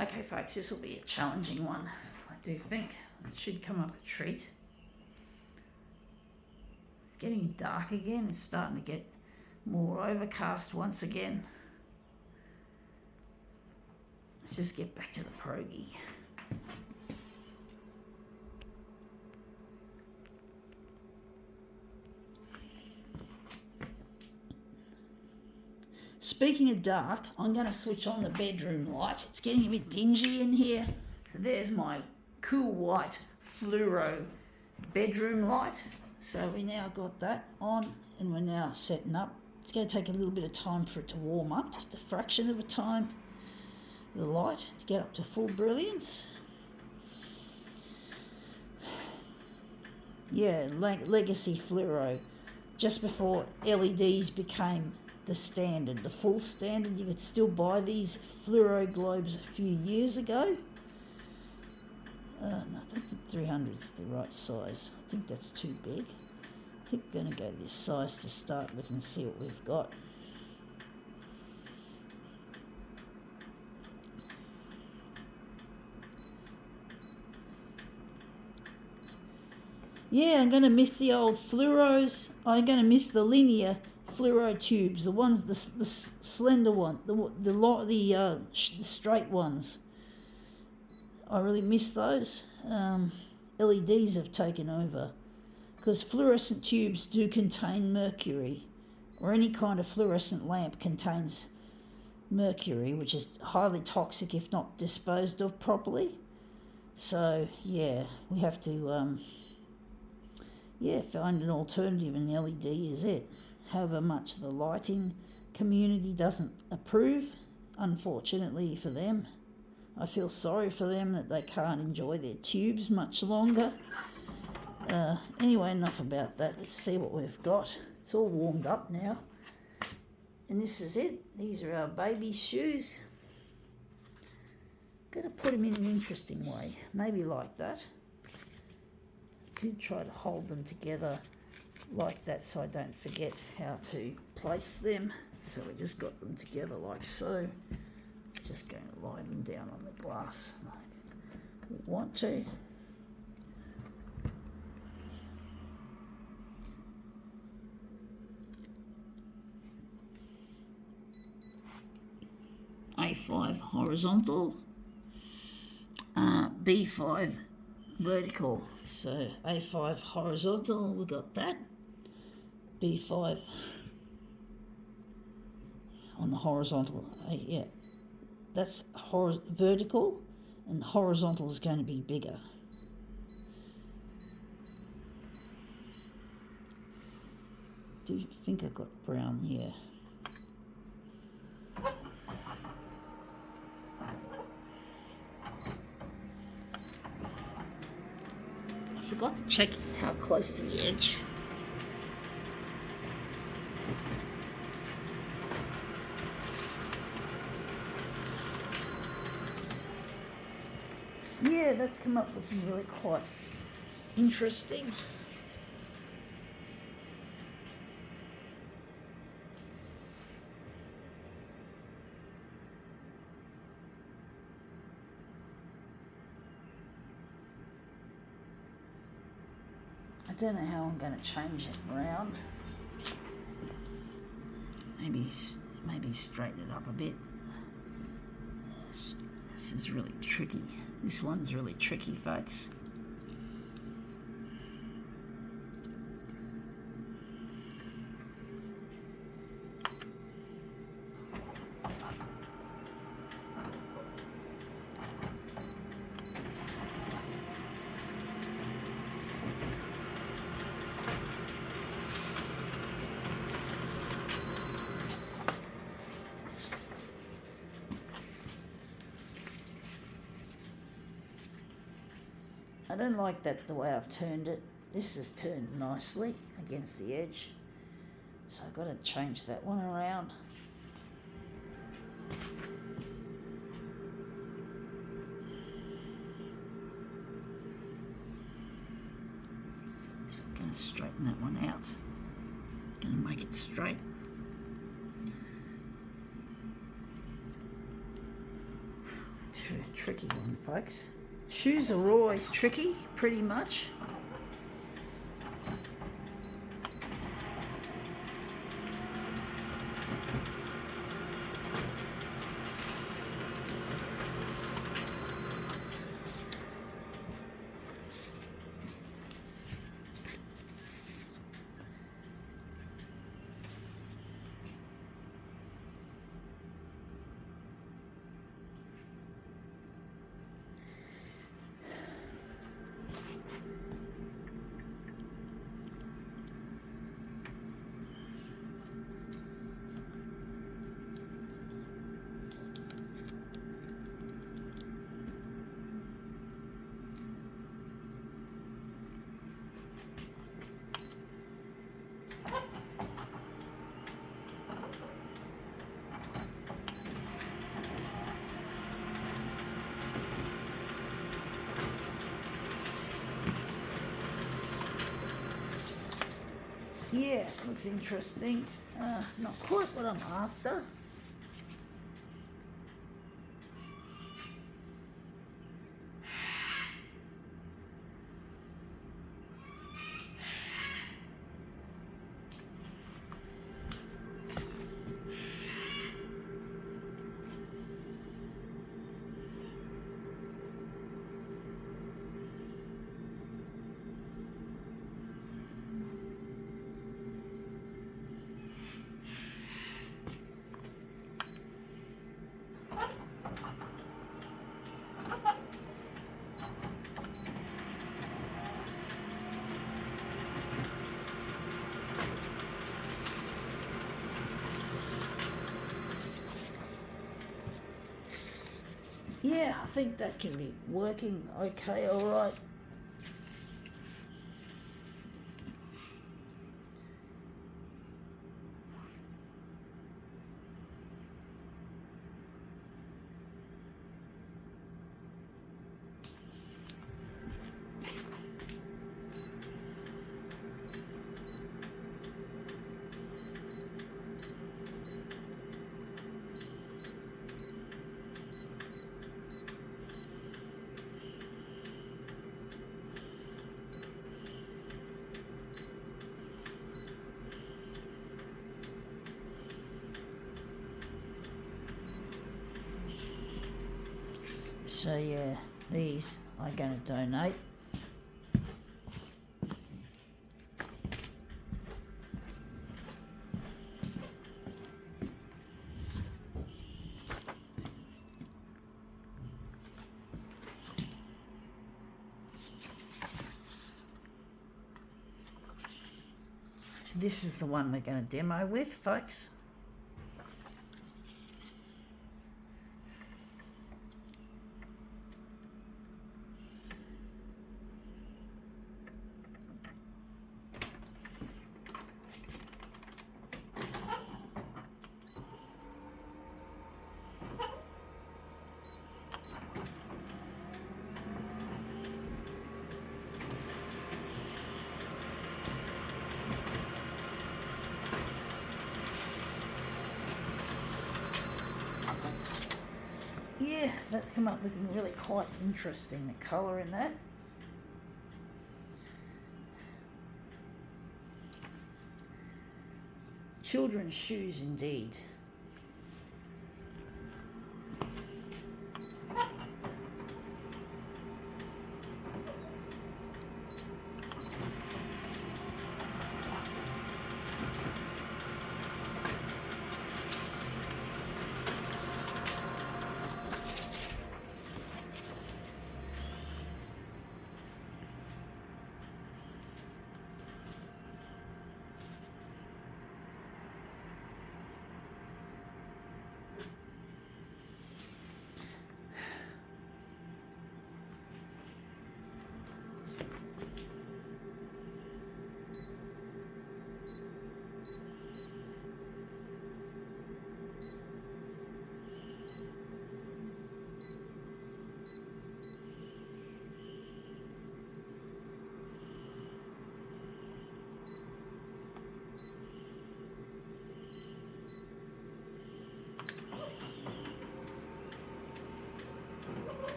Okay folks, this will be a challenging one. I do think it should come up a treat. It's getting dark again, it's starting to get more overcast once again. Let's just get back to the progie. Speaking of dark, I'm going to switch on the bedroom light. It's getting a bit dingy in here. So there's my cool white fluoro bedroom light. So we now got that on and we're now setting up. It's going to take a little bit of time for it to warm up, just a fraction of a time, the light, to get up to full brilliance. Yeah, legacy fluoro. Just before LEDs became the standard, the full standard. You could still buy these fluoro globes a few years ago. No, I don't think 300 is the right size. I think that's too big. I think we're going to go this size to start with and see what we've got. Yeah, I'm going to miss the old fluoros. I'm going to miss the linear fluoro tubes, the ones, the slender one, the straight ones. I really miss those. LEDs have taken over because fluorescent tubes do contain mercury, or any kind of fluorescent lamp contains mercury, which is highly toxic if not disposed of properly. So yeah, we have to find an alternative, and LED is it. However much the lighting community doesn't approve, unfortunately for them. I feel sorry for them that they can't enjoy their tubes much longer. Anyway, enough about that. Let's see what we've got. It's all warmed up now. And this is it. These are our baby shoes. Got to put them in an interesting way. Maybe like that. Could try to hold them together like that so I don't forget how to place them. So we just got them together like so. Just going to lie them down on the glass like we want to. A5 horizontal, B5 vertical. So A5 horizontal, we got that. B5 on the horizontal. Yeah, that's vertical, and horizontal is going to be bigger. Do you think I got brown here? I forgot to check how close to the edge. Yeah, that's come up looking really quite interesting. I don't know how I'm going to change it around. Maybe straighten it up a bit. This is really tricky. This one's really tricky, folks. I don't like that the way I've turned it. This is turned nicely against the edge. So I've got to change that one around. So I'm going to straighten that one out. Going to make it straight. Tricky one, folks. Shoes are always tricky, pretty much. Yeah, looks interesting. Not quite what I'm after. Yeah, I think that can be working okay, alright. So yeah, these I'm going to donate. So this is the one we're going to demo with, folks. Yeah, that's come up looking really quite interesting, the colour in that. Children's shoes indeed.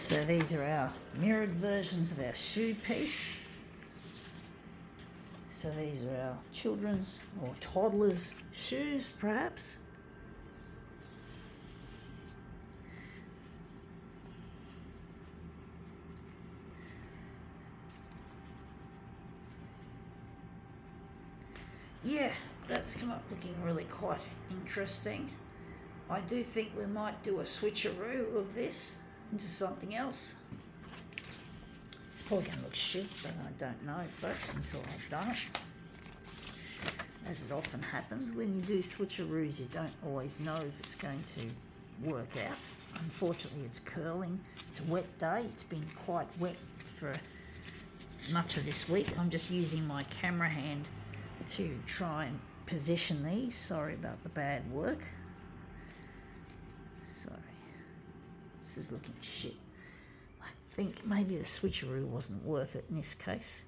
So these are our mirrored versions of our shoe piece. So these are our children's or toddlers' shoes, perhaps. Yeah, that's come up looking really quite interesting. I do think we might do a switcheroo of this into something else. It's probably going to look shit, but I don't know, folks, until I've done it. As it often happens, when you do switcheroos, you don't always know if it's going to work out. Unfortunately, it's curling. It's a wet day. It's been quite wet for much of this week. I'm just using my camera hand to try and position these. Sorry about the bad work. Sorry. This is looking shit. I think maybe the switcheroo wasn't worth it in this case.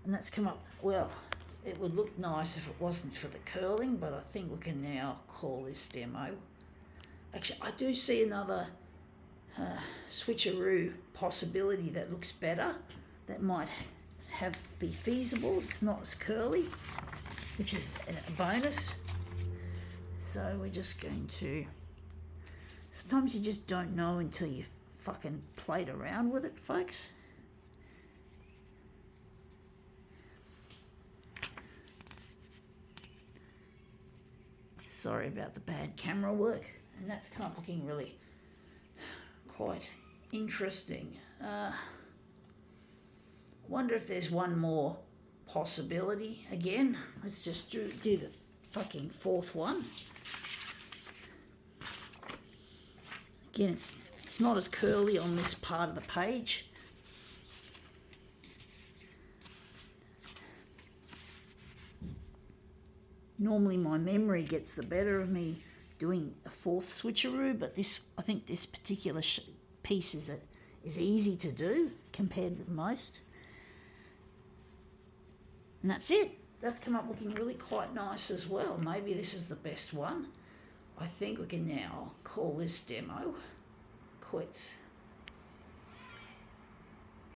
And that's come up, well, it would look nice if it wasn't for the curling, but I think we can now call this demo. Actually, I do see another switcheroo possibility that looks better, that might be feasible. It's not as curly, which is a bonus. So we're just going to, sometimes you just don't know until you've fucking played around with it, folks. Sorry about the bad camera work. And that's come up looking really quite interesting. Wonder if there's one more possibility again. Let's just do the fucking fourth one. Again, it's not as curly on this part of the page. Normally my memory gets the better of me doing a fourth switcheroo, but I think this particular piece is easy to do compared with most. And that's it. That's come up looking really quite nice as well. Maybe this is the best one. I think we can now call this demo quits.